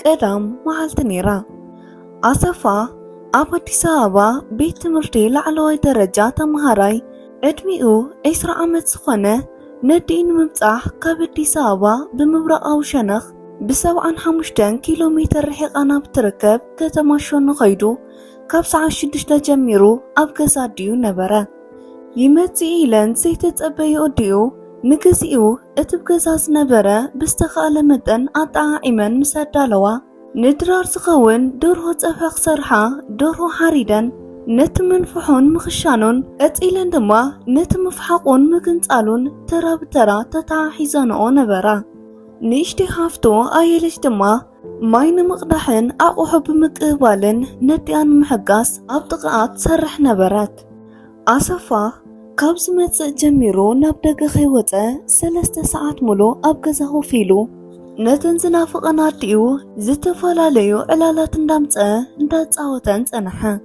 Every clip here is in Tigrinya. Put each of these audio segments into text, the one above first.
قدام معلت نيرا أصفا أبدي سابا بيت مرتي لعلوي درجة تمهاري أدميو إسرع عمد سخنة ندين ممتاح كابدي سابا بمبرق أو شنخ ب7 كيلومتر رحيق أنا بتركب كتماشو نخيدو كاب ساعة 6 جميرو أبقى ديو نبرا يمتي إيلان زيتت أبيو نكسيو اتبقزاز نبرا بستخال مدن أطعائما مسادالوا ندرار سخون دورهو تفاق سرحا دورهو حريدا نتمنفحون مخشانون اتإلان دما نتمفحقون مكنتالون ترى بترى تتعاحيزانو نبرا نيشتي حافتو ايلش دما ماين مقدحن اقوحو بمقبالن نديان محقاس ابدقاءات سرح نبرات أصفا كابز متسق جميرو نابدق خيوته 3 ساعات ملو أبقزهو فيلو نتنزنا فقنات ديو زتفالاليو علالات ندامتة نداتاوتن تنحا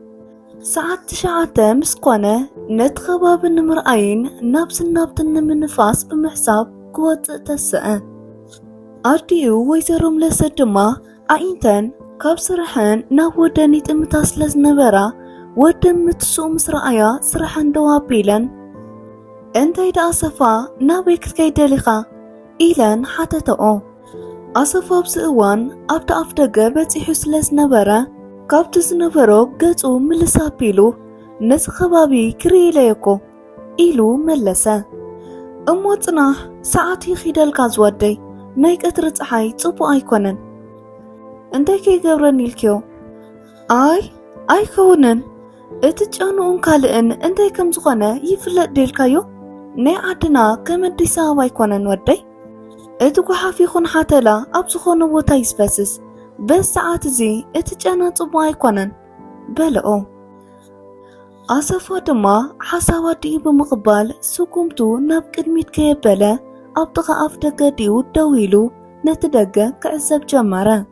ساعات 9 مسكوانة نتخباب النمرأين نابس النابتن من نفاس بمحساب قوات تسقى أرديو ويزارم لسدما عينتن كاب سرحان ناوداني تمتاس لزنبرا ودم متسو مسرعيا سرحان دوابيلن انتي دا أصفا نابيك كي دليخا إيلان حتى تقو أصفا بسئوان أبدا أفدقى بتي حسلس نبرا كابتو سنبرو قطو ملسا بيلو نس خبابي كري ليكو إيلو ملسا أموتناح ساعتي خيدال كازوادي نايك أترت حي تصبو أيكونن انتي كي قبرني الكيو أي كونن اتجانو كالئن انتي كم زغانا يفلق ديلكايو ناي عدنا كم الدسا وايكونن ودي اتوكو حافيخون حاتلا ابزخون بوتا يسفسس بس ساعات زي اتجانا صبو ايكونن بلقو أصفا دما حساوا دي بمقبال سوكمتو ناب قدميت كيبالا أبدغا أفدقا ديو دويلو نتدقا كعزب جمارا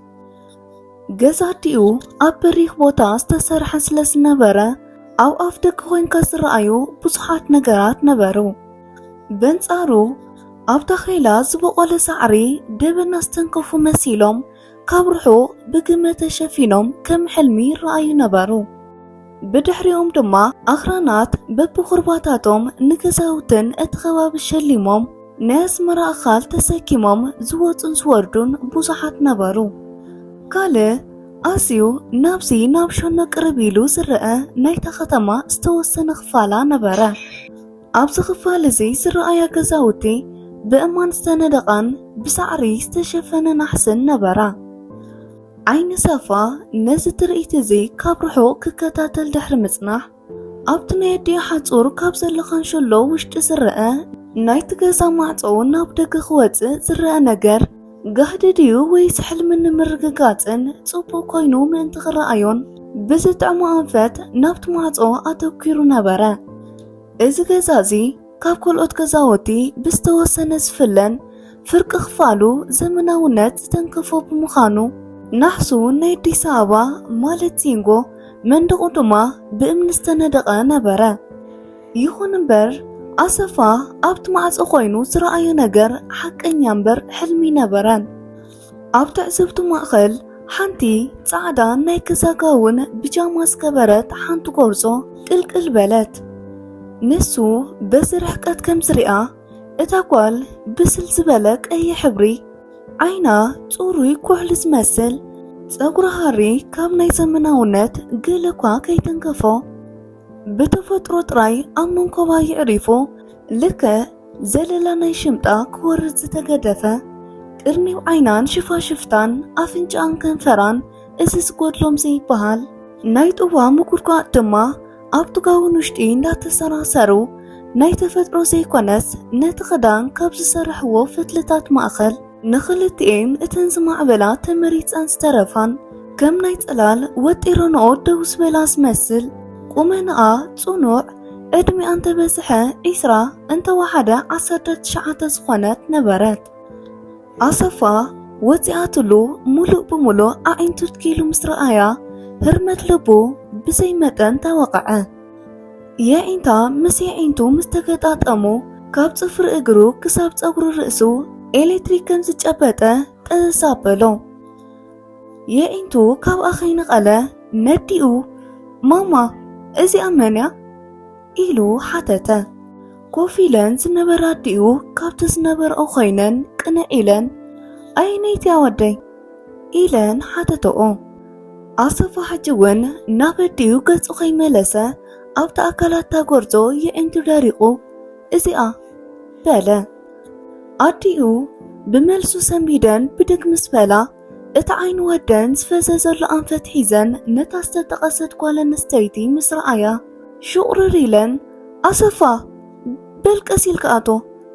ገዛ ዲኡ ኣብ በሪኽ ቦታ ዝተሰርሐ ስለዝነበረ ኣብ ኣፍ ደገ ኮይንካ ዝረኣዩ ብዙሓት ነገራት ነበሩ። በንጻሩ ኣብ ተኼላ ዝበቆለ ሳዕሪ ደበና ዝተንከፉ መሲሎም ካብ ርሑቕ ብግመ ተሸፊኖም ከም ሕልሚ ይረኣዩ ነበሩ። ብድሕሪኦም ድማ ኣኽራናት በብኹርባታቶም ንገዛውትን እቲ ከባቢ ሸሊሞም ናይ ኣስመራ ኣኻል ተሰኪሞም ዝወፁን ዝወርዱን ብዙሓት ነበሩ። ካልእ ኣዝዩ ናብዚ ናብ ሸኖ ቅርብ ኢሉ ዝረአ ናይታ ከተማ ዝተወሰነ ክፋላ ነበረ። ኣብዚ ክፋል እዚ ዝረኣያ ገዛውቲ ብእማን ዝተነደቐን ብሳዕሪ ዝተሸፈነ ናሕስን ነበራ። ዓይኒ ሰፋ ነዚ ትርኢት እዚ ካብ ርሑቕ ክከታተል ድሕሪ ምጽናሕ ኣብቲ ናይ ኣድዮ ሓጹር ካብ ዘሎ ካንሸሎ ውሽጢ ዝረአ ናይቲ ገዛ ማዕጾ ናብ ደገ ክወፅእ ዝረአ ነገር ጋህድድዩ ወይ ስሕልም ንምርግጋፅን ጽቡቕ ኮይኑ ምእንቲ ክረኣዮን ብዝጥዕሞ ኣንፈት ናብቲ ማዕጾ ኣተኪሩ ነበረ። እዚ ገዛ እዚ ካብ ካልኦት ገዛውቲ ብዝተወሰነ ዝፍለን ፍርቂ ክፋሉ ዘመናውነት ዝተንከፎ ብምዃኑ ናሕሱ ናይ ኣዲስ ኣበባ ማለት ዚንጎ መንደቑ ድማ ብእምኒ ዝተነደቐ ነበረ። ይኹን እምበር ኣሰፋ ኣብቲ ማዕጾ ኮይኑ ዝረኣዮ ነገር ሓቀኛ እምበር ሕልሚ ነበረን። ኣብ ትዕዝብቱ ማእኸል ሓንቲ ጻዕዳ ናይ ገዛ ጋውን ብጃማ ዝገበረት ሓንቲ ጎርዞ ቅልቅል በለት። ንሱ በዚ ርሕቀት ከም ዝሪኣ እታ ጓል ብስል ዝበለ ቀይሕ ሕብሪ ዓይና ጽሩይ ኩሕሊ ዝመስል ጸጉራ ሃሪ ካብ ናይ ዘመናውነት ገለ እኳ ከይተንከፎ ብተፈጥሮ ጥራይ ኣብ መንኮባ ይዕሪፉ ልከ ዘለላ ናይ ሽምጣ ክወርድ ዝተገደፈ ቅርኒው ዓይናን ሽፋሽፍታን ኣፍንጫን ከንፈራን እዚ ዝጎድሎም ዘይበሃል ናይ ጥዋ ምጉርጓእ ድማ ኣብቲ ጋውን ውሽጢ እንዳተሰራሰሩ ናይ ተፈጥሮ ዘይኮነስ ነቲ ክዳን ካብ ዝሰርሕዎ ፍትልታት ማእኸል ንኽልቲኤን እተን ዝማዕበላ ተመሪፀን ዝተረፋን ከም ናይ ጽላል ወጢረንኦ ደው ዝበላ ዝመስል ቁመንኣ ጽኑዕ ዕድሚኣ እንተበዝሐ 20 እንተወሓደ 19 ዝኾነት ነበረት። ኣሰፋ ወፂኣትሉ ሙሉእ ብምሉእ ኣዒንቱ ትኪሉ ምስ ረኣያ ህርመት ልቡ ብዘይ መጠን ተወቕዐ። የዒንታ ምስ የዒንቱ ምስ ተገጣጠሙ ካብ ጽፍሪ እግሩ ክሳብ ጸጉሪ ርእሱ ኤሌክትሪክ ከም ዝጨበጠ ጠዘሳበሎ። የኢንቱ ካብ ኣኸይ ነቐለ ነዲኡ ማማ እዚ ኣመንያ ኢሉ ሓተተ። ኮፍ ኢለን ዝነበራ ኣዲኡ ካብቲ ዝነበርኦ ኮይነን ቅንዕ ኢለን ኣይነይቲ ኣወደይ ኢለን ሓተተኦ። ኣሰፋ ሕጂ እውን ናብ ኣዲኡ ገጹ ከይመለሰ ኣብቲ ኣካላታ ጎርዞ የኢንቱ ደሪቑ እዚኣ በለ። ኣዲኡ ብመልሱ ሰሚደን ብድግ ምስ በላ እታ ዓይኑ ወደን ዝፈዘዘሉ ኣንፈት ሒዘን ነታ ዝተጠቐሰት ጓል ኣንስተይቲ ምስ ረኣያ ሽቁርር ኢለን ኣሰፋ በልቀስ ኢልካ ኣቶ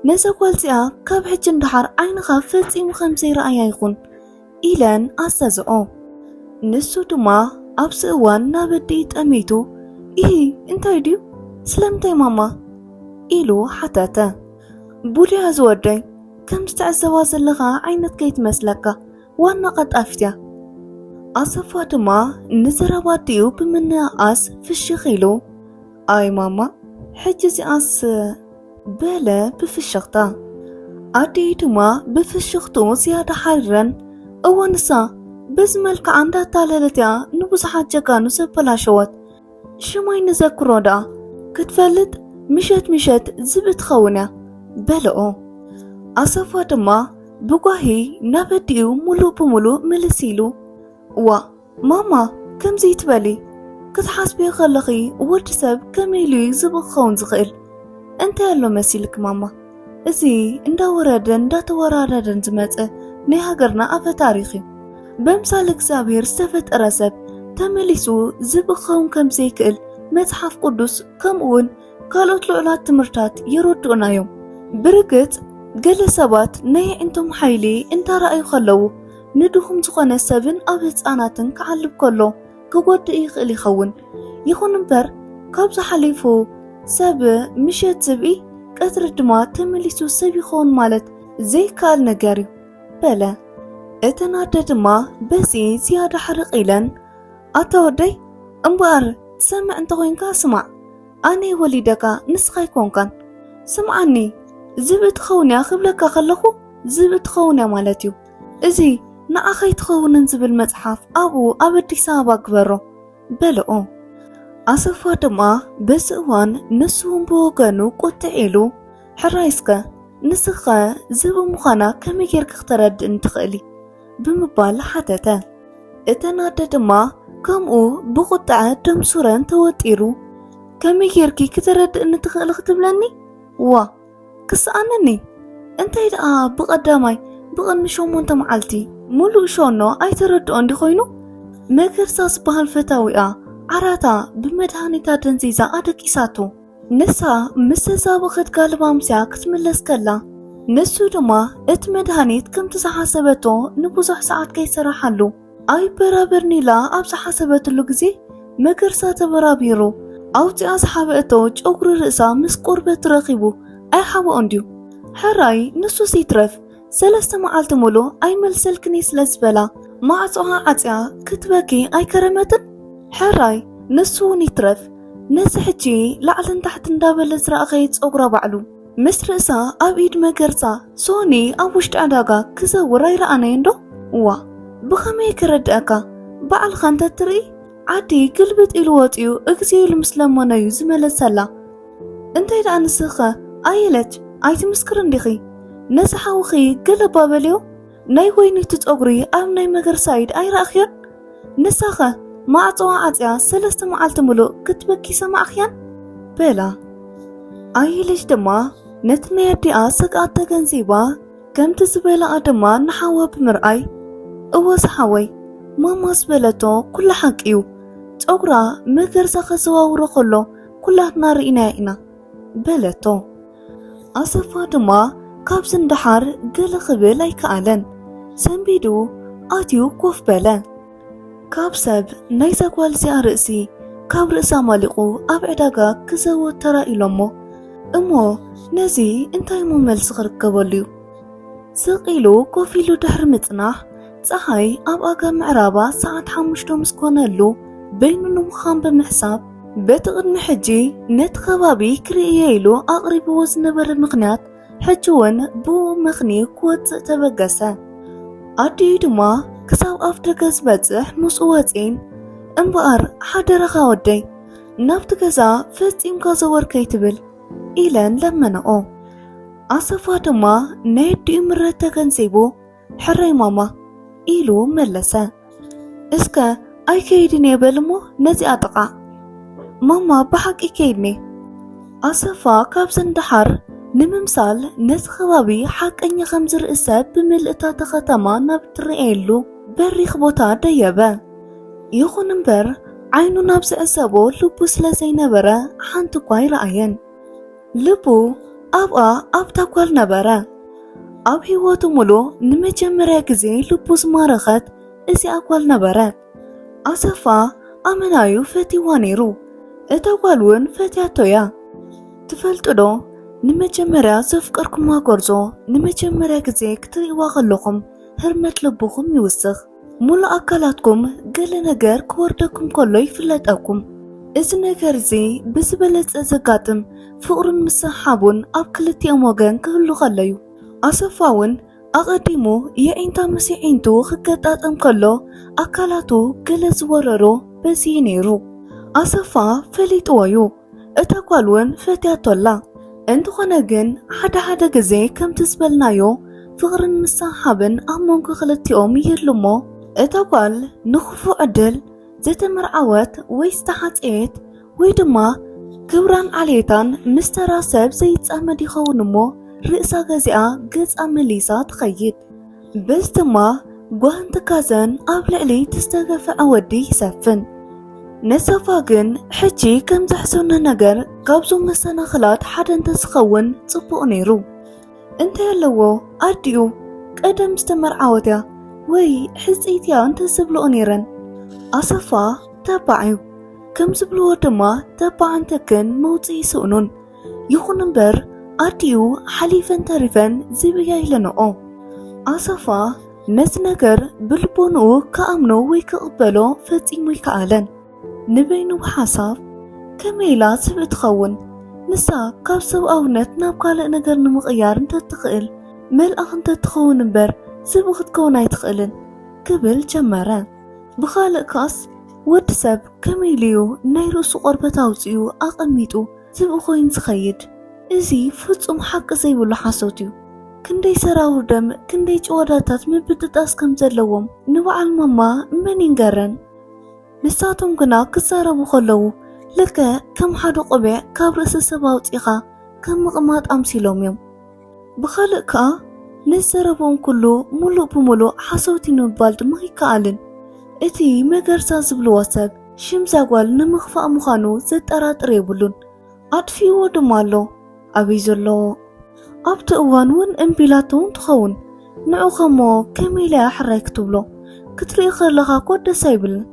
ነዛ ጓል እዚኣ ካብ ሕጂ እንድሓር ዓይንኻ ፈፂሙ ከምዘይረኣያ ይኹን ኢለን ኣዘዝኦ። ንሱ ድማ ኣብዚ እዋን ናብ ኣዲኡ ጠሚቱ ይሂ እንታይ ድዩ ስለምንታይ ማማ ኢሉ ሓተተ። ቡድያ ዝወደይ ከም ዝተዕዘባ ዘለኻ ዓይነት ከይትመስለካ ዋና ቀጣፊት እያ። ኣሰፋ ድማ ንዘረባ ኣዲኡ ብምንኣስ ፍሽኽ ኢሉ ኣይ ማማ ሕጂ እዚኣስ በለ ብፍሽኽታ። ኣዲኡ ድማ ብፍሽኽቱ ዝያዳ ሓሪረን እወ ንሳ በዚ መልክዓ እንዳታለለት እያ ንብዙሓት ጀጋኑ ዘበላሸወት ሽማይ ንዘክሮ ደኣ ክትፈልጥ ምሸት ምሸት ዝብእ ትኸውን እያ በልኦ። ኣሰፋ ድማ ብጓሂ ናብ ኣዲኡ ሙሉእ ብሙሉእ ምልስ ኢሉ ዋ ማማ ከምዚ ትበሊ ክትሓስቢ ከለኺ ወዲ ሰብ ከመይ ኢሉ ዝብእ ክኸውን ዝኽእል እንታይ ኣሎ መሲልክ ማማ እዚ እንዳወረደን እንዳተወራረደን ዝመጽእ ናይ ሃገርና ኣፈ ታሪኽ እዩ። በምሳሌ እግዚአብሔር ዝተፈጠረ ሰብ ተመሊሱ ዝብእ ክኸውን ከምዘይክእል መጽሓፍ ቅዱስ ከምኡውን ካልኦት ልዑላት ትምህርታት የረድኡና እዮም። ብርግጽ ገለ ሰባት ናይ እንቶም ሓይሊ እንተረኣዩ ከለዉ ንድኹም ዝኾነ ሰብን ኣብ ህፃናትን ክዓልብ ከሎ ክጎድእ ይኽእል ይኸውን። ይኹን እምበር ካብዚ ሓሊፉ ሰብ ምሸት ዝብኢ ቀትሪ ድማ ተመሊሱ ሰብ ይኸውን ማለት ዘይከኣል ነገር እዩ በለ። እተን ኣደ ድማ በዚ ዝያዳ ሕርቕ ኢለን ኣተወደይ እምበኣር ትሰምዕ እንተኮይንካ ስማዕ ኣነ ወሊደካ ንስኻ ይኮንካን ስምዓኒ ዝብእ ትኸውን እያ ክብለካ ከለኹ ዝብእ ትኸውን እያ ማለት እዩ። እዚ ንኣኸይ ትኸውንን ዝብል መጽሓፍ ኣብኡ ኣብ ኣዲስ ኣበባ ግበሮ በልኦ። ኣሰፋ ድማ በዚ እዋን ንሱውን ብወገኑ ቁጥዕ ኢሉ ሕራይስከ ንስኸ ዝብእ ምዃና ከመይ ጌርካ ክትረድእ እንትኽእሊ ብምባል ሓተተ። እተን ኣደ ድማ ከምኡ ብቁጣዕ ደምሱረን ተወጢሩ ከመይ ጌርኪ ክትረድእ እንትኽእል ክትብለኒ ዋ ክስኣነኒ እንታይ ደኣ ብቐዳማይ ብቕድሚ 8 መዓልቲ ሙሉእ ሾኖ ኣይተረድኦ እንዲ ኮይኑ መገርሳ ዝበሃል ፈታዊኣ ዓራታ ብመድሃኒታ ደንዚዛ ኣደቂሳቱ ንሳ ምስ ተዛብኸት ጋልባ ኣምስያ ክትምለስ ከላ ንሱ ድማ እቲ መድሃኒት ከምቲ ዝሓሰበቶ ንብዙሕ ሰዓት ከይሰራሓሉ ኣይበራበርኒ ኢላ ኣብ ዝሓሰበትሉ ግዜ መገርሳ ተበራቢሩ ኣውፂኣ ዝሓበአቶ ጨጉሪ ርእሳ ምስ ቆርበት ረኺቡ ኣይሓወኦን ድዩ ሕራይ ንሱ ሲትረፍ 3 መዓልቲ ሙሉእ ኣይመልሰልክኒ ስለ ዝበላ ማዕፅዋ ዓፅያ ክትበኪ ኣይከረመትን ሕራይ ንሱ እውን ይትረፍ ነዚ ሕጂ ላዕልን ታሕቲ እንዳበለ ዝረኣኸየ ፀጉራ ባዕሉ ምስ ርእሳ ኣብ ኢድ መገርሳ ሶኒ ኣብ ውሽጢ ዕዳጋ ክዘውር ኣይረኣነየ እንዶ ዋ ብኸመይ ክረድአካ በዓልኻ እንተትርኢ ዓዲ ግልብጥ ኢሉ ወፂኡ እግዚኦ ኢሉ ምስ ለመነ እዩ ዝመለሰላ እንታይ ደኣ ንስኸ ኣየለች ኣይትምስክር እንዲኺ ነዚ ሓውኺ ገለ ባበልዮ ናይ ወይኒቱ ፀጉሪ ኣብ ናይ መገርሳ ኢድ ኣይረኣኽዮን ንሳኸ ማዕፅዋ ዓፅያ 3 መዓልቲ ሙሉእ ክትበኪ ሰማዕኽያን በላ። ኣየለች ድማ ነቲ ናይ ኣዲኣ ስግኣት ተገንዚባ ከምቲ ዝበልኣ ድማ ንሓወ ብምርኣይ እወ ዝሓወይ ማማ ዝበለቶ ኩሉ ሓቂ እዩ ፀጉራ መገርሳ ከዘዋውሮ ከሎ ኩላትና ርኢና ኢና በለቶ። ኣሰፋ ድማ ካብዚ እንዳሓር ገለ ክብል ኣይከኣለን ሰንቢዱ ኣትዩ ኮፍ በለ። ካብ ሰብ ናይዛ ጓል እዚኣ ርእሲ ካብ ርእሳ ማሊቑ ኣብ ዕዳጋ ክዘውር ተራኢሎሞ እሞ ነዚ እንታይ ሞ መልሲ ክርከበሉ እዩ ስቕ ኢሉ ኮፍ ኢሉ ድሕሪ ምጽናሕ ፀሓይ ኣብ ኣጋም ምዕራባ ሰዓት 5 ምስ ኮነሉ በይኑ ንምዃን ብምሕሳብ በቲ ቅድሚ ሕጂ ነቲ ከባቢ ክርእየ ኢሉ ኣቕሪብዎ ዝነበረ ምኽንያት ሕጂ እውን ብኡ መኽኒ ክወፅእ ተበገሰ። ኣዲኡ ድማ كساو أفتكز بزح مسؤوتين أمبار حدرخا ودي نابتكزا فستيم كازور كيتبل إيلان لما نقو أصفا دما نيدي مرتا كنسيبو حري ماما إيلو ملسا إسكا أي كيدني بلمو نزي أطقع ماما بحق إكيدني أصفا كابسن دحر نممثال ناس خبابي حق أني خمزر إساب بملئتا تختما نبترئيلو بريخ بوتا ديابا يخون نمبر عينو نابس أسابو لبو سلاسي نبرا حانتو كواي رأيان لبو أبقى أبتاكوال نبرا أب هيواتو ملو نمجمرا كزي لبو سمارخت إسي أكوال نبرا أصفا أمنايو فتي وانيرو إتاكوالون فتياتويا تفلتو دو نمجمرا زفكركم غورزو نمجمرا كزي كتريوا خلوكم هرمت لبوكم يوسخ مول أكلاتكم قل نجار كوردكم كله يفلتأكم إذا نجار زي بزبلت أزقاتم فقرن مسحابون أبكلتي أموغان كله خليو أصفاون أقدمو يا إنتا مسيحينتو خكتاتم كله أكلاتو قل زوررو بزينيرو أصفا فليت ويو أتاكوالون فتياتولا انتو خناجن حدا جزي كم تسبلنايو فقرن مسحابن أمونكو خلتيهم يرلمو أتاقال نخفو عدل زيت مرعوات ويستحاتيت ويدما كبران عليتان مستراسب زيت أمدي خونمو رئيسا غزيا قز أمليسا تخيد بس دما قوهن تكازن أبلعلي تستغفى أودي يسفن نسافاقن حجي كم زحسونا نقر قابزو مسانا خلات حدن تسخون صبو نيرو انت يلوو أديو قدم استمرعواتيا وي حزيتيا انت زبلو نيرن أصفا تابعيو كم زبلو دما تابع انتكن موتي سؤنون يخون نمبر أديو حليفن تاريفن زبيا يلنو أصفا ناس نجر بلبونو كأمنو ويكقبلو فتيمو يكالن نبينو بحساب كميلا سبت خون نسا كابسو أونت نابقالق نجر نمغيار انت تقل ملأ انت تخون نمبر سبخت كوناي تقلن قبل جمرا بخالق كاس ودسب كميليو نايرو سقر بتاوزيو أقميتو سبخوين تخيد إزي فتسم حق زيبولو حاسوتيو كندي سراور دم كندي جواداتات مبتتاس كم زلوهم نوع الماما من ينقرن نساتهم كنا كسارة بخلو لك كم حدو قبع كابرس السباوت إخا كم مقمات أمسيلوم يوم بخالق كا نزربون كله ملو بملو حسوتي نبالد ما يكالن اتي مغرسا زبلو واسب شمزاقوال نمخفا مخانو زد أرات ريبولون أدفي ودمالو أبيزلو أبت أوان ون انبيلاتون تخون نعو خمو كميلا حرايك تبلو كتري خلقا قد سايبل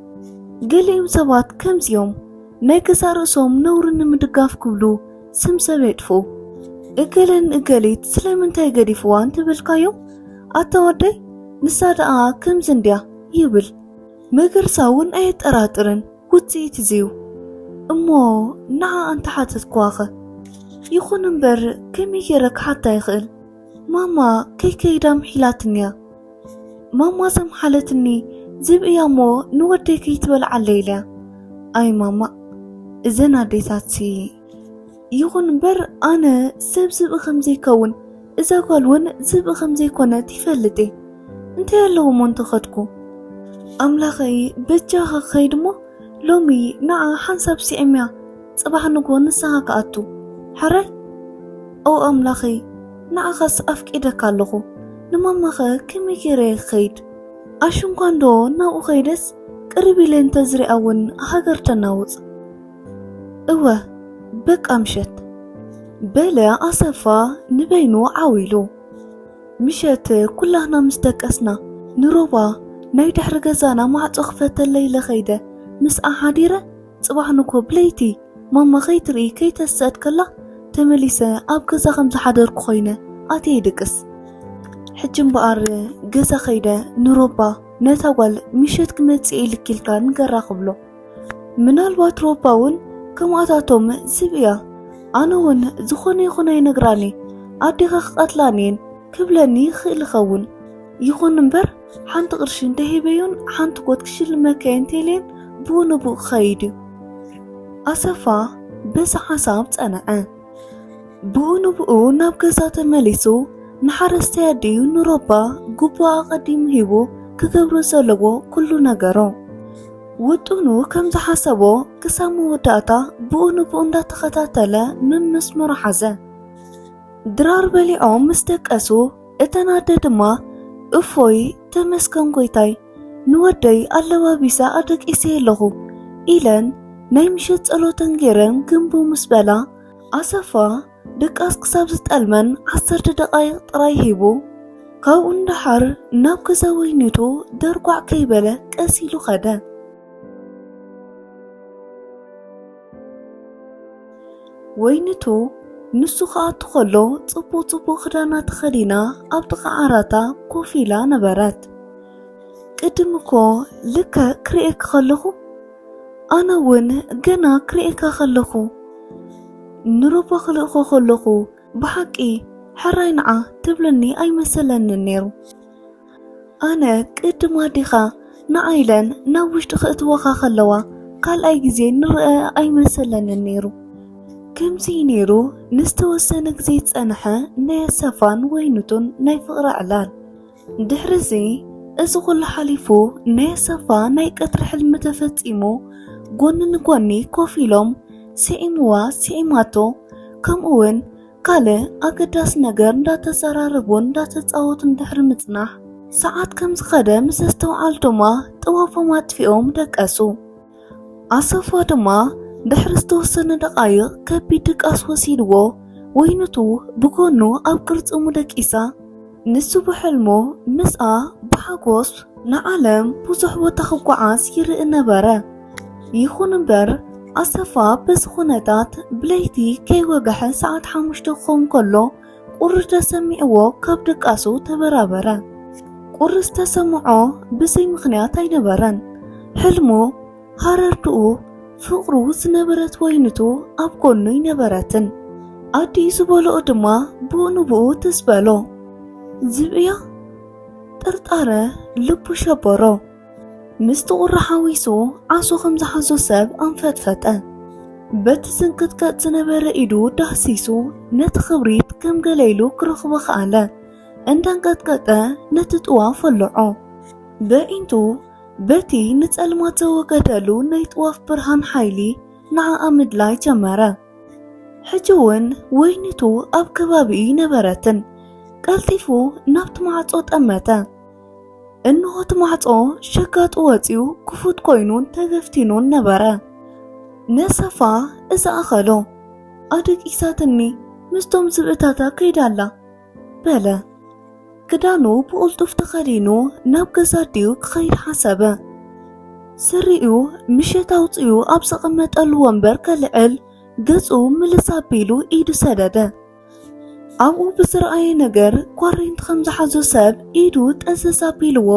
قلي مزوات كمز يوم نايكسا رسوم نورن مدقاف كبلو سمسا بيتفو إقلن إقليت سلامنتاي قديفوان تبلقايو أتودي نسادقا كم زنديا يبل مقرساون أيت أراترن وتسي تزيو أمو نعا أنت حاتت كواخة يخون نمبر كم يجرك حتى يخل ماما كي دام حيلاتنيا ماما سمحلتني زب إيامو نودي كي تبلع الليلة أي ماما إذن عديتاتي يخون بر أنا سب خمزي كون إذا قالون سب خمزي كونت يفلتي انت يالو منتخدكو أملاخي بجاها خيدمو لومي نعا حنساب سيئميا صباح نقو نساها كأتو حرر أو أملاخي نعا خاص أفك إذا كاللغو نمامخا كمي كيري خيد أشون كاندو ناو خيدس قربي لين تزري أون هاجر تناوز أوه بك أمشت بلا أصفا نبينو عويلو مشت كلنا مستكسنا نروبا نايد حرقزانا مع تخفة الليلة خيدة مس أحاديرة صباح نكو بليتي ماما خيتري كي تساد كلا تمليسة أبكزا خمس حدر كخينة أتي دكس حجم بقار جزا خيدة نروبا نتاول مشت كمتسئي لكيلكا نقرا قبلو من الوات روباون كما أتاتهم زبيا أنا ون زخوني خوني نقراني أدي خاق أطلانين كبلاني خيل خون يخون نمبر ሓንቲ ቅርሺ እንተሂበዮን ሓንቲ ጎት ክሽልመካ እንተይልን ብኡ ንብኡ ክኸይድ እዩ። ኣሰፋ በዚ ሓሳብ ጸንዐ። ብኡ ንብኡ ናብ ገዛ ተመሊሱ ንሓረስታይ ኣድዩ ንሮባ ጉቦኣ ቀዲሙ ሂቡ ክገብሮ ዘለዎ ኩሉ ነገሮ ውጡኑ ከም ዝሓሰቦ ክሳብ መወዳእታ ብኡ ንብኡ እንዳተኸታተለ መስመሩ ሓዘ። ድራር በሊዖም ምስ ደቀሱ እተን ኣደ ድማ እፎይ ተመስገን ጎይታይ ንወደይ ኣለባቢሳ ኣደቂሰ ኣለኹ ኢለን ናይ ምሸት ጸሎተን ገይረን ግንቡ ምስ በላ ኣሰፋ ድቃስ ክሳብ ዝጠልመን 10 ደቃይቕ ጥራይ ሂቡ ካብኡ እንዳሓር ናብ ገዛ ወይኒቱ ደርጓዕ ከይበለ ቀሲሉ ኸደ። ወይኒቱ ንሱ ከኣቱ ከሎ ጽቡቕ ክዳና ተኸዲና ኣብ ጥቓ ዓራታ ኮፍ ኢላ ነበረት። ቅድም እኮ ልከ ክሪኤካ ከለኹ ኣነ እውን ገና ክሪኤካ ከለኹ ንሮባ ክልእኮ ከለኹ ብሓቂ ሕራይ ንዓ ትብለኒ ኣይመሰለንን ነይሩ። ኣነ ቅድም ኣዲኻ ንዓይለን ናብ ውሽጢ ክእትወኻ ከለዋ ካልኣይ ግዜ ንርአ ኣይመሰለንን ነይሩ። ከምዚ ነይሩ ንዝተወሰነ ግዜ ዝጸንሐ ናይ ኣሰፋን ወይኒቱን ናይ ፍቕሪ ዕላል። ድሕሪዚ እዚ ኩሉ ሓሊፉ ናይ ኣሰፋ ናይ ቀትሪ ሕልሚ ተፈጺሙ ጎኒ ንጎኒ ኮፍ ኢሎም ስዒምዋ ስዒማቶ ከምኡውን ካልእ ኣገዳሲ ነገር እንዳተዘራረቡን እንዳተጻወቱን ድሕሪ ምጽናሕ ሰዓት ከም ዝኸደ ምስ ዝተውዓሉ ድማ ጥዋፎም ኣጥፊኦም ደቀሱ። ኣሰፋ ድማ ድሕሪ ዝተወሰነ ደቃይቕ ከቢድ ድቃስ ወሲድዎ ወይኒቱ ብጎኑ ኣብ ቅርጽሙ ደቂሳ ንሱ ብሕልሙ ምስኣ ብሓጎስ ንዓለም ብዙሕ ቦታ ክጓዓዝ ይርኢ ነበረ። ይኹን እምበር ኣሰፋ በዚ ኩነታት ብለይቲ ከይወግሐ ሰዓት 5 ክኸውን ከሎ ቁሪ ተሰሚዕዎ ካብ ድቃሱ ተበራበረ። ቁሪ ዝተሰምዖ ብዘይ ምኽንያት ኣይነበረን። ሕልሙ ሃረርድኡ ፍቕሩ ዝነበረት ወይኒቱ ኣብ ጎኑ ይነበረትን። ኣዲኡ ዝበልኦ ድማ ብኡ ንብኡ ትስበሎ ዝብያ ጥርጣረ ልቡ ሸበሮ። ምስቲ ቁሪ ሓዊሱ ዓሱ ከም ዝሓዞ ሰብ ኣንፈጥፈጠ። በቲ ዝንቅጥቀጥ ዝነበረ ኢዱ ዳህሲሱ ነቲ ክብሪት ከም ገለይሉ ክረኽቦ ከኣለ። እንዳንቀጥቀጠ ነቲ ጥዋፍ ወልዖ። በዒንቱ በቲ ንጸልማት ዘወገደሉ ናይ ጥዋፍ ብርሃን ሓይሊ ንዓኣ ምድላይ ጀመረ። ሕጂ እውን ወይኒቱ ኣብ ከባቢኡ ነበረትን። ቀልጢፉ ናብቲ ማዕጾ ጠመተ። እንሆ እቲ ማዕጾ ሸጋጡ ወፂኡ ክፉት ኮይኑን ተገፍቲኑን ነበረ። ነሰፋ እዛ ኣኸሎ ኣደቂሳትኒ ምስቶም ዝብእታታ ከይዳላ በለ። ክዳኑ ብቕልጡፍ ተኸዲኑ ናብ ገዛ ድዩ ክኸይድ ሓሰበ። ስሪኡ ምሸት ኣውፅኡ ኣብ ዘቐመጠሉ ወንበር ከልዕል ገጹ ምልስ ኣቢሉ ኢዱ ሰደደ። ኣብኡ ብዝረኣየ ነገር ኳሬንት ከም ዝሓዞ ሰብ ኢዱ ጠዘዝ ኣቢልዎ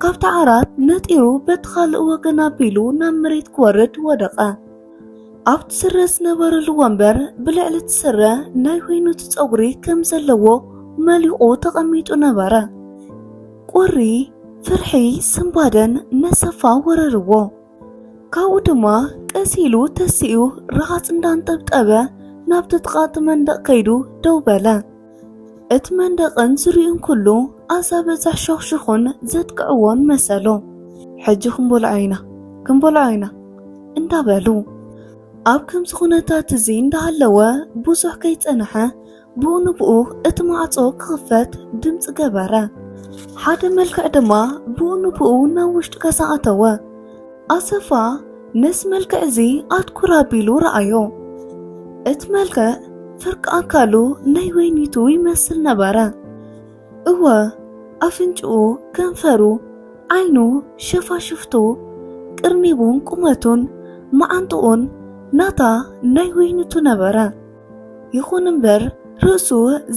ካብቲ ዓራት ነጢሩ በቲ ካልእ ወገን ኣቢሉ ናብ መሬት ክወርድ ወደቐ። ኣብቲ ስረ ዝነበረሉ ወንበር ብልዕሊ እቲ ስረ ናይ ወይኒቱ ፀጉሪ ከም ዘለዎ መሊቑ ተቐሚጡ ነበረ። ቁሪ ፍርሒ ስምባደን ነሰፋ ወረርዎ። ካብኡ ድማ ቀሲሉ ተሲኡ ረሃፅ እንዳንጠብጠበ ናብቲ ጥቓቲ መንደቕ ከይዱ ደው በለ። እቲ መንደቕን ዙርዩን ኩሉ ኣዛበዛሕ ሸኽሽኹን ዘጥቅዕዎን መሰሎ። ሕጂ ክንበልዖ ኢና እንዳበሉ ኣብ ከምዚ ኩነታት እዚ እንዳሃለወ ብዙሕ ከይጸንሐ ብኡ ንብኡ እቲ ማዕጾ ክኽፈት ድምፂ ገበረ። ሓደ መልክዕ ድማ ብኡ ንብኡ ናብ ውሽጢ ገዛ ኣተወ። ኣሰፋ ነዚ መልክዕ እዚ ኣትኩር ኣቢሉ ረኣዮ። እቲ መልክዕ ፍርቂ ኣካሉ ናይ ወይኒቱ ይመስል ነበረ። እወ ኣፍንጭኡ፣ ከንፈሩ፣ ዓይኑ፣ ሸፋሽፍቱ፣ ቅርኒቡን ቁመቱን መዓንጥኡን ናታ ናይ ወይኒቱ ነበረ። ይኹን እምበር ርእሱ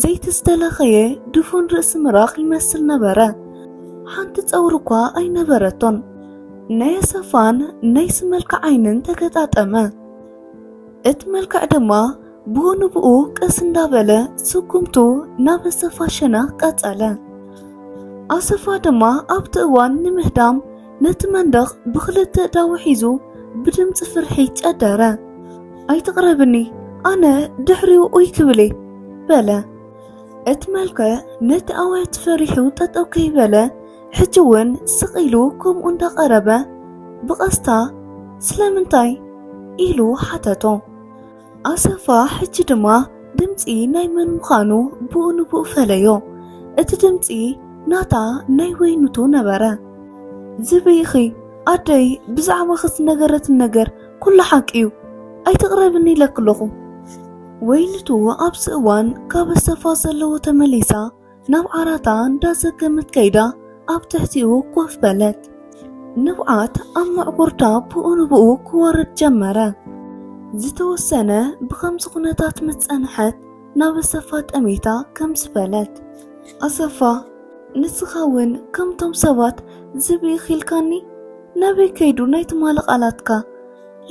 ዘይቲ ዝተለኸየ ድፉን ርእሲ ምራኽ ይመስል ነበረ። ሓንቲ ፀጉሪ እኳ ኣይነበረቶን። ናይ ኣሰፋን ናይ መልክዕ ዓይንን ተገጣጠመ። እቲ መልክዕ ድማ ብኡ ንብኡ ቀስ እንዳበለ ስጉምቱ ናብ ኣሰፋ ሸነኽ ቀጸለ። ኣሰፋ ድማ ኣብቲ እዋን ንምህዳም ነቲ መንደቕ ብኽልተ እዳው ሒዙ ብድምፂ ፍርሒ ጨደረ። ኣይትቕረብኒ ኣነ ድሕሪኡ ኡይ ክብል በለ። እቲ መልክዕ ነቲ ኣዋያት ፈሪሑ ጠጠው ከይበለ ሕጂ እውን ስቕ ኢሉ ከምኡ እንዳቐረበ ብቐስታ ስለምንታይ ኢሉ ሓተቶ። ኣሰፋ ሕጂ ድማ ድምፂ ናይ መን ምዃኑ ብኡ ንብኡ ፈለዮ። እቲ ድምፂ ናታ ናይ ወይንቱ ነበረ። ዝበይኺ ኣደይ ብዛዕባ ዝነገረት ነገር ኩሉ ሓቂ እዩ፣ ኣይትቕረብኒ ኢለክ ኣለኹ። ወይንቱ ኣብዚ እዋን ካብ ኣሰፋ ዘለዎ ተመሊሳ ናብ ዓራታ እንዳዘገመት ከይዳ ኣብ ትሕቲኡ ኮፍ በለት። ንብዓት ኣብ ማዕጎርታ ብኡ ንብኡ ክወርድ ጀመረ። ዝተወሰነ ብከምዚ ኩነታት መፀንሐት ናብ ኣሰፋ ጠሜታ ከም ዝበለት፣ ኣሰፋ ንስኻ እውን ከምቶም ሰባት ዝበይኽ ኢልካኒ ናበይ ከይዱ ናይ ትማል ቃላትካ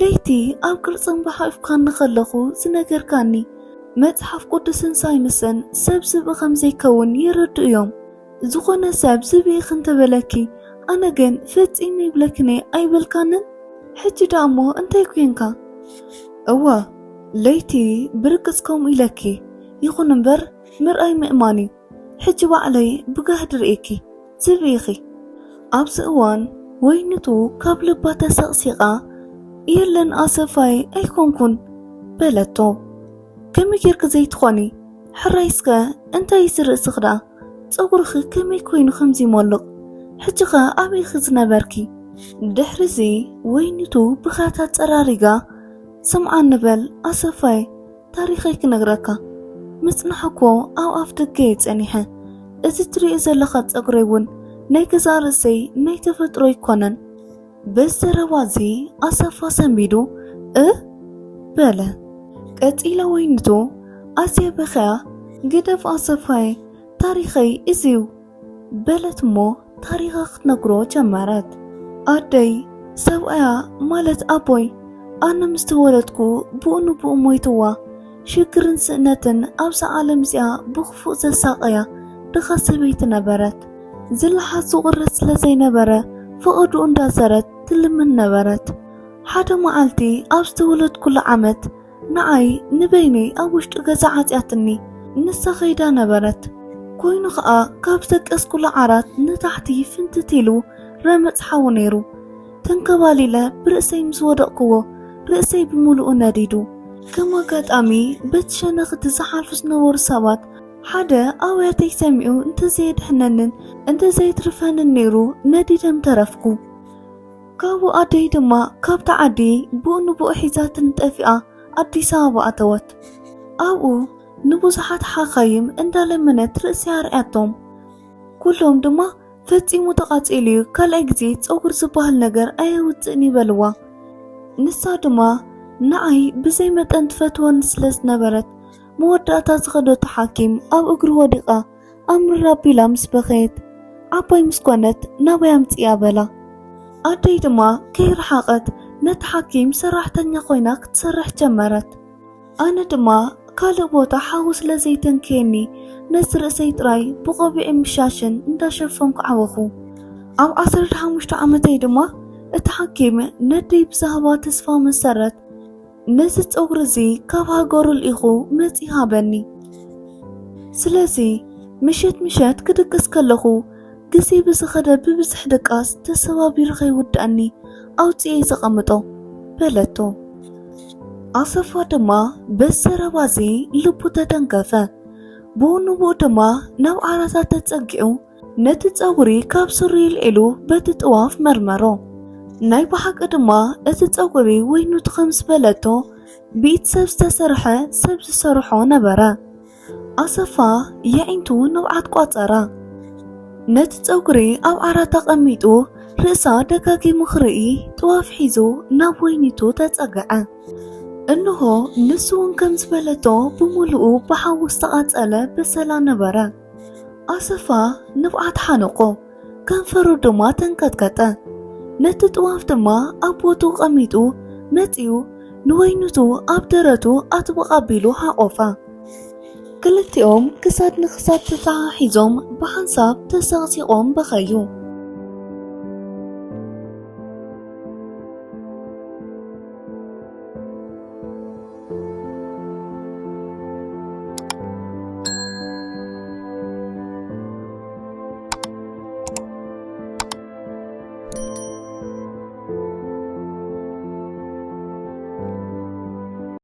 ለይቲ ኣብ ቅርፅን ባሓፍካ ንኸለኹ ዝነገርካኒ መጽሓፍ ቅዱስን ሳይንስን ሰብ ዝብእ ከም ዘይከውን ይረዱ እዮም። ዝኾነ ሰብ ዝበይኽ እንተበለኪ ኣነ ግን ፈፂመ ይብለክኒ ኣይበልካንን? ሕጂ ዳሞ እንታይ ኮንካ? እዋ ለይቲ ብርግጽ ከምኡ ኢለኪ ይኹን እምበር ምርኣይ ምእማን እዩ። ሕጂ ባዕለይ ብጋህዲ ርእኪ ዝበይኺ። ኣብዚ እዋን ወይንቱ ካብ ልባ ተሰቕሲቓ የለን ኣሰፋይ ኣይኮንኩን በለቶ። ከመይ ጌርክ ዘይትኾኒ ሕራይስከ እንታይ ስርእሲ ክዳ ፀጉርኺ ከመይ ኮይኑ ከምዚ ይመልቕ? ሕጂ ኸ ኣበይኺ ዝነበርኪ? ድሕሪዚ ወይንቱ ብኻታ ፀራሪጋ ስምዓ ንበል ኣሰፋይ ታሪኸይ ክነግረካ ምጽናሕ እኮ ኣብ ኣፍ ደገ የጸኒሐ። እዚ ትሪኦ ዘለኻ ፀጉረይ እውን ናይ ገዛ ርእሰይ ናይ ተፈጥሮ ይኮነን። በዘረባዚ ኣሰፋ ሰንቢዱ በለ። ቀፂላ ወይንቱ ኣዝያ በኸያ ግደፍ ኣሰፋይ ታሪኸይ እዚዩ በለት እሞ ታሪኻ ክትነግሮ ጀመረት። ኣደይ ሰብኣያ ማለት ኣቦይ ኣነ ምስ ተወለድኩ ብኡ ንብኡ ሞይትዋ ሽግርን ስእነትን ኣብዛ ዓለም እዚኣ ብኽፉእ ዘሳቀያ ድኻ ሰበይቲ ነበረት። ዝለሓስ ዝቑረስ ስለ ዘይነበረ ፍቕዱ እንዳዘረት ትልምን ነበረት። ሓደ መዓልቲ ኣብ ዝተወለድኩሉ ዓመት ንዓይ ንበይነይ ኣብ ውሽጢ ገዛ ዓፅያትኒ ንሳ ኸይዳ ነበረት። ኮይኑ ኸዓ ካብ ዝተቀስኩሉ ዓራት ንታሕቲ ፍንትት ኢሉ ረመፅሓው ነይሩ። ተንከባሊለ ብርእሰይ ምስ ወደቕክዎ ርእሰይ ብምሉኡ ነዲዱ። ከም ኣጋጣሚ በቲ ሸነኽቲ ዝሓልፉ ዝነበሩ ሰባት ሓደ ኣውያተይ ሰሚዑ እንተዘየድሕነንን እንተዘይትርፈንን ነይሩ ነዲደም ተረፍኩ። ካብኡ ኣደይ ድማ ካብታ ዓዲ ብኡ ንብኡ ሒዛትን ጠፊኣ ኣዲስ ኣበባ ኣተወት። ኣብኡ ንብዙሓት ሓኻይም እንዳለመነት ርእሰይ ኣርኣያቶም። ኩሎም ድማ ፈፂሙ ተቓፂሉ እዩ፣ ካልኣይ ግዜ ፀጉር ዝበሃል ነገር ኣየውፅእን ይበልዋ። ንሳ ድማ ንዓይ ብዘይ መጠን ትፈትወን ስለ ዝነበረት መወዳእታ ዝኸደቶ ሓኪም ኣብ እግሪ ወዲቓ ኣምርራ ኣቢላ ምስ በኸየት ዓባይ ምስ ኮነት ናበይ ኣምፅያ በላ። ኣደይ ድማ ከይረሓቐት ነቲ ሓኪም ሰራሕተኛ ኮይና ክትሰርሕ ጀመረት። ኣነ ድማ ካልእ ቦታ ሓዊ ስለ ዘይተንከየኒ ነዚ ርእሰይ ጥራይ ብቆቢዕ ምሻሽን እንዳሸፈንኩ ዓወኹ። ኣብ 15 ዓመተይ ድማ እቲ ሓኪም ነደይ ብዛህባ ተስፋ መሰረት ነዚ ፀጉሪ እዚ ካብ ሃገሩ ልኢኹ መፂ ሃበኒ። ስለዚ ምሸት ክድቅስ ከለኹ ግዜ ብዝኸደ ብብዝሕ ድቃስ ተሰባቢሩ ከይውድአኒ ኣውፅየ ዘቐምጦ በለቶ። ኣሰፋ ድማ በዘረባዚ ልቡ ተደንገፈ። ብኡ ንብኡ ድማ ናብ ዓራታት ተጸጊዑ ነቲ ፀጉሪ ካብ ስሩ ይልዒሉ በቲ ጥዋፍ መርመሮ። ናይ ብሓቂ ድማ እቲ ፀጉሪ ወይንቱ ከም ዝበለቶ ብኢድ ሰብ ዝተሰርሐ ሰብ ዝሰርሖ ነበረ። ኣሰፋ የዒንቱ ንብዓት ቋፀራ። ነቲ ፀጉሪ ኣብ ዓራታ ቀሚጡ ርእሳ ደጋጊሙ ክርኢ ጥዋፍ ሒዙ ናብ ወይኒቱ ተጸግዐ። እንሆ ንሱ እውን ከም ዝበለቶ ብምሉኡ ብሓዊ ዝተቓፀለ በሰላ ነበረ። ኣሰፋ ንብዓት ሓነቆ፣ ከንፈሩ ድማ ተንቀጥቀጠ። ነቲ ጥዋፍ ድማ ኣብ ቦትኡ ቀሚጡ መፂኡ ንወይንቱ ኣብ ደረቱ ኣጥብቕ ኣቢሉ ሓቆፋ። ክልቲኦም ክሳድ ንክሳድ ተተሓሒዞም ብሓንሳብ ተሰቕሲቖም በኸዩ።